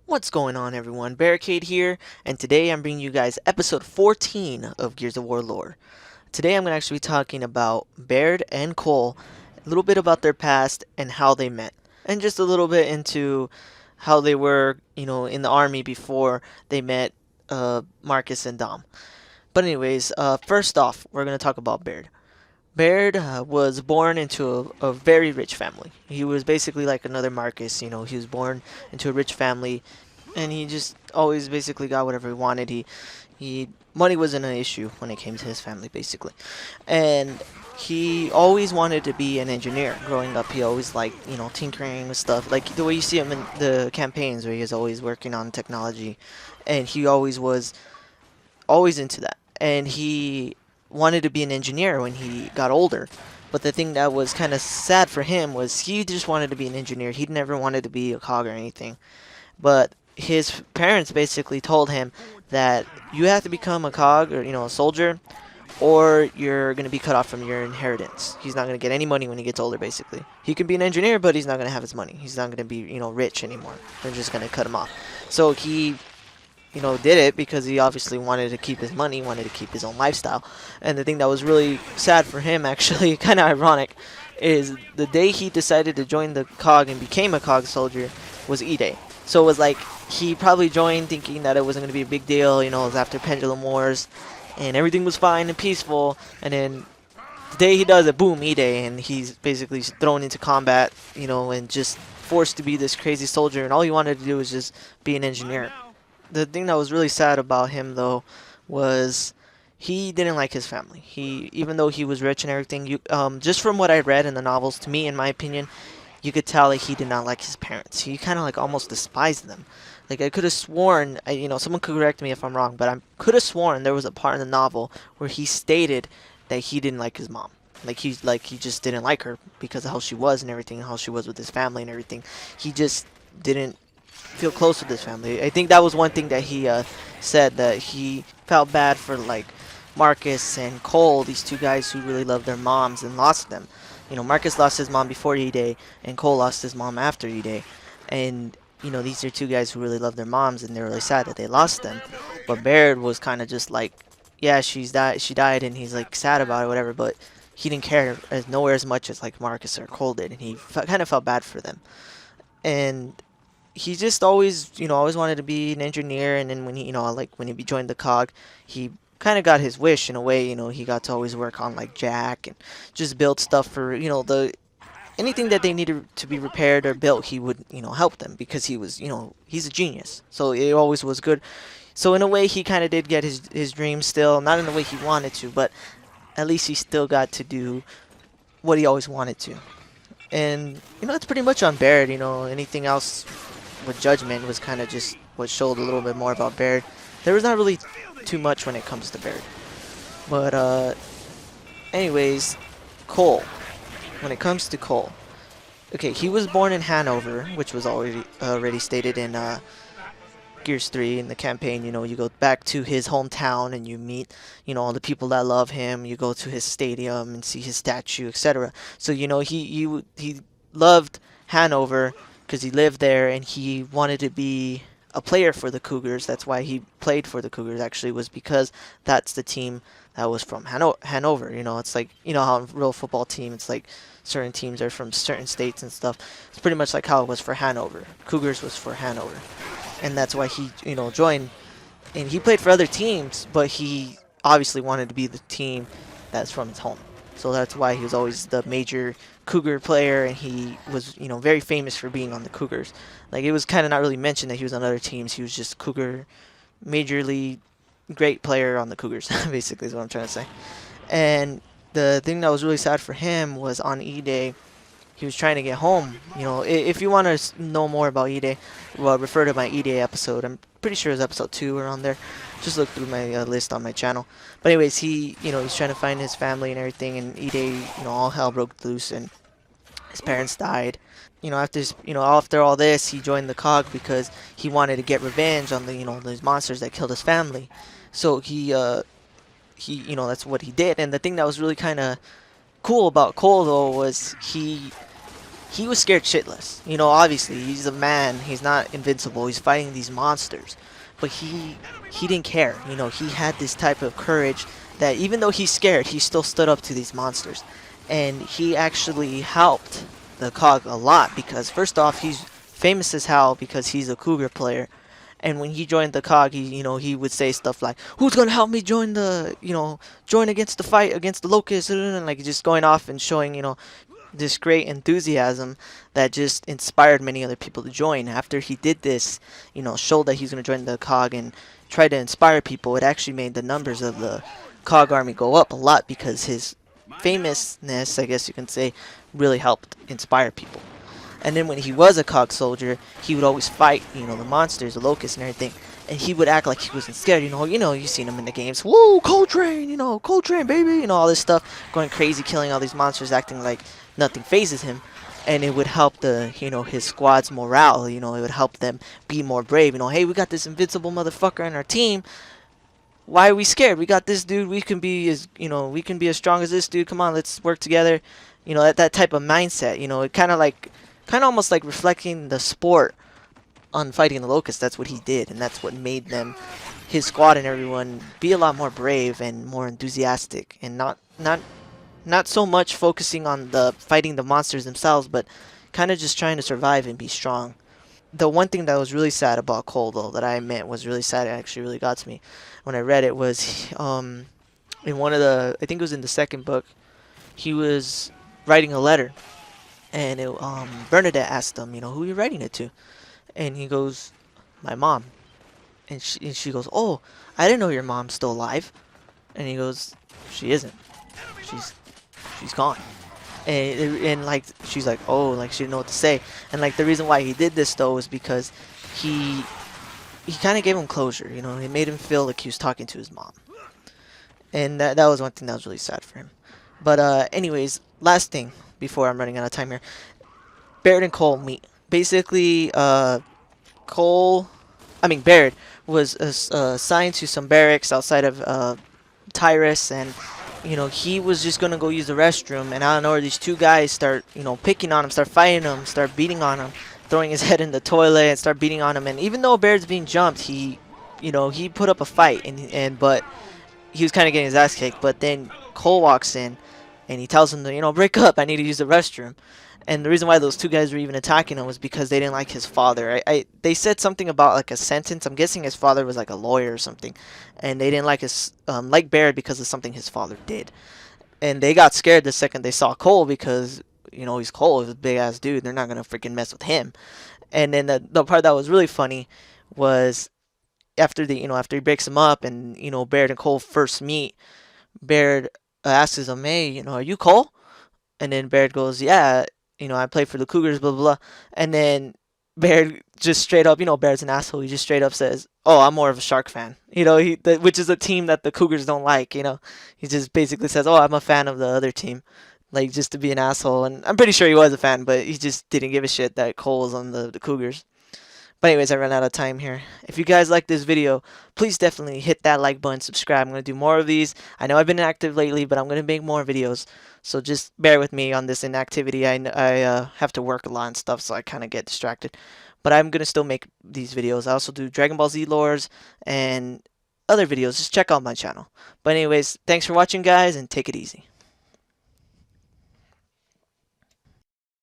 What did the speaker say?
What's going on, everyone? Barricade here, and today I'm bringing you guys episode 14 of Gears of War lore. Today I'm going to actually be talking about Baird and Cole, a little bit about their past and how they met, and just a little bit into how they were, in the army before they met Marcus and Dom. But anyways, first off, we're going to talk about Baird. Baird was born into a very rich family. He was basically like another Marcus, he was born into a rich family and he just always basically got whatever he wanted. He money wasn't an issue when it came to his family basically. And he always wanted to be an engineer. Growing up, he always liked, tinkering with stuff. Like the way you see him in the campaigns where he was always working on technology and he always was always into that. And he wanted to be an engineer when he got older. But the thing that was kind of sad for him was he just wanted to be an engineer. He never wanted to be a cog or anything. But his parents basically told him that you have to become a cog or a soldier, or you're going to be cut off from your inheritance. He's not going to get any money when he gets older. Basically, he can be an engineer, but he's not going to have his money. He's not going to be rich anymore. They're just going to cut him off. So he did it because he obviously wanted to keep his money, wanted to keep his own lifestyle. And the thing that was really sad for him, actually, kind of ironic, is the day he decided to join the COG and became a COG soldier was E-Day. So it was like he probably joined thinking that it wasn't going to be a big deal, it was after Pendulum Wars, and everything was fine and peaceful. And then the day he does it, boom, E-Day, and he's basically thrown into combat, and just forced to be this crazy soldier. And all he wanted to do was just be an engineer. The thing that was really sad about him though was he didn't like his family. Even though he was rich and everything, just from what I read in the novels, to me, in my opinion, you could tell that he did not like his parents. He kind of like almost despised them. Like I could have sworn, someone could correct me if I'm wrong, but I could have sworn there was a part in the novel where he stated that he didn't like his mom. He just didn't like her because of how she was and everything, how she was with his family and everything. He just didn't feel close with his family. I think that was one thing that he said, that he felt bad for like Marcus and Cole, these two guys who really loved their moms and lost them. Marcus lost his mom before E-Day, and Cole lost his mom after E-Day. And these are two guys who really loved their moms, and they're really sad that they lost them. But Baird was kind of just like, yeah, she died, and he's like sad about it, whatever. But he didn't care nowhere as much as like Marcus or Cole did, and he kind of felt bad for them. And he just always wanted to be an engineer. And then when when he joined the COG, he kind of got his wish in a way. He got to always work on like Jack and just build stuff for the anything that they needed to be repaired or built. He would help them because he was he's a genius. So it always was good. So in a way, he kind of did get his dream still, not in the way he wanted to, but at least he still got to do what he always wanted to. And that's pretty much on Baird. Anything else with Judgment was kind of just what showed a little bit more about Baird. There was not really too much when it comes to Baird. But anyways, Cole. When it comes to Cole, okay, he was born in Hanover, which was already stated in Gears 3 in the campaign. You go back to his hometown and you meet, all the people that love him. You go to his stadium and see his statue, etc. So he loved Hanover because he lived there and he wanted to be a player for the Cougars. That's why he played for the Cougars. Actually, was because that's the team that was from Hanover. It's like how a real football team, it's like certain teams are from certain states and stuff. It's pretty much like how it was for Hanover. Cougars was for Hanover. And that's why he, joined. And he played for other teams, but he obviously wanted to be the team that's from his home. So that's why he was always the major Cougar player, and he was, very famous for being on the Cougars. Like, it was kind of not really mentioned that he was on other teams. He was just Cougar, majorly great player on the Cougars, basically is what I'm trying to say. And the thing that was really sad for him was on E-Day, he was trying to get home. If you want to know more about E-Day, well, refer to my E-Day episode. I'm pretty sure it's episode 2 around there. Just look through my list on my channel. But anyways, he's trying to find his family and everything, and E-Day, all hell broke loose, and his parents died. After all this, he joined the COG because he wanted to get revenge on those monsters that killed his family. So he that's what he did. And the thing that was really kind of cool about Cole though was he he was scared shitless. You know, obviously he's a man. He's not invincible. He's fighting these monsters, but he didn't care. You know, he had this type of courage that even though he's scared, he still stood up to these monsters, and he actually helped the Cog a lot because first off, he's famous as hell because he's a Cougar player. And when he joined the COG, he would say stuff like, "Who's gonna help me join join against the fight against the Locusts?" And like just going off and showing, this great enthusiasm that just inspired many other people to join. After he did this, showed that he's gonna join the COG and try to inspire people, it actually made the numbers of the COG army go up a lot because his famousness, I guess you can say, really helped inspire people. And then when he was a COG soldier, he would always fight, the monsters, the locusts, and everything. And he would act like he wasn't scared. You've seen him in the games. Woo, Coltrane, Coltrane, baby, all this stuff, going crazy, killing all these monsters, acting like nothing phases him. And it would help his squad's morale. It would help them be more brave. Hey, we got this invincible motherfucker on our team. Why are we scared? We got this dude. We can be as strong as this dude. Come on, let's work together. That type of mindset. It kind of almost like reflecting the sport on fighting the Locusts. That's what he did, and that's what made them, his squad and everyone, be a lot more brave and more enthusiastic, and not so much focusing on the fighting the monsters themselves, but kind of just trying to survive and be strong. The one thing that was really sad about Cole, though, that I meant was really sad, it actually really got to me when I read it, was in one of the, I think it was in the second book, he was writing a letter, and Bernadette asked him, who are you writing it to? And he goes, my mom. And she goes, oh, I didn't know your mom's still alive. And he goes, she isn't. She's gone. And like she's like, oh, like she didn't know what to say. And like the reason why he did this though is because he kind of gave him closure. It made him feel like he was talking to his mom. And that was one thing that was really sad for him. But anyways, last thing before I'm running out of time here. Baird and Cole meet. Basically, Baird was assigned to some barracks outside of Tyrus, and he was just gonna go use the restroom, and out of nowhere these two guys start picking on him, start fighting him, start beating on him, throwing his head in the toilet, and start beating on him. And even though Baird's being jumped, he put up a fight, but he was kind of getting his ass kicked. But then Cole walks in, and he tells him to break up. I need to use the restroom. And the reason why those two guys were even attacking him was because they didn't like his father. They said something about like a sentence. I'm guessing his father was like a lawyer or something, and they didn't like like Baird because of something his father did. And they got scared the second they saw Cole because he's Cole, he's a big ass dude. They're not gonna freaking mess with him. And then the part that was really funny was after he breaks him up and Baird and Cole first meet. Baird asks him, hey, are you Cole? And then Baird goes, yeah, I play for the Cougars, blah, blah, blah. And then Baird just straight up, Baird's an asshole. He just straight up says, oh, I'm more of a Shark fan. Which is a team that the Cougars don't like, He just basically says, oh, I'm a fan of the other team. Like, just to be an asshole. And I'm pretty sure he was a fan, but he just didn't give a shit that Cole was on the Cougars. But anyways, I ran out of time here. If you guys like this video, please definitely hit that like button, subscribe. I'm going to do more of these. I know I've been inactive lately, but I'm going to make more videos. So just bear with me on this inactivity. I have to work a lot and stuff, so I kind of get distracted. But I'm going to still make these videos. I also do Dragon Ball Z lores and other videos. Just check out my channel. But anyways, thanks for watching, guys, and take it easy.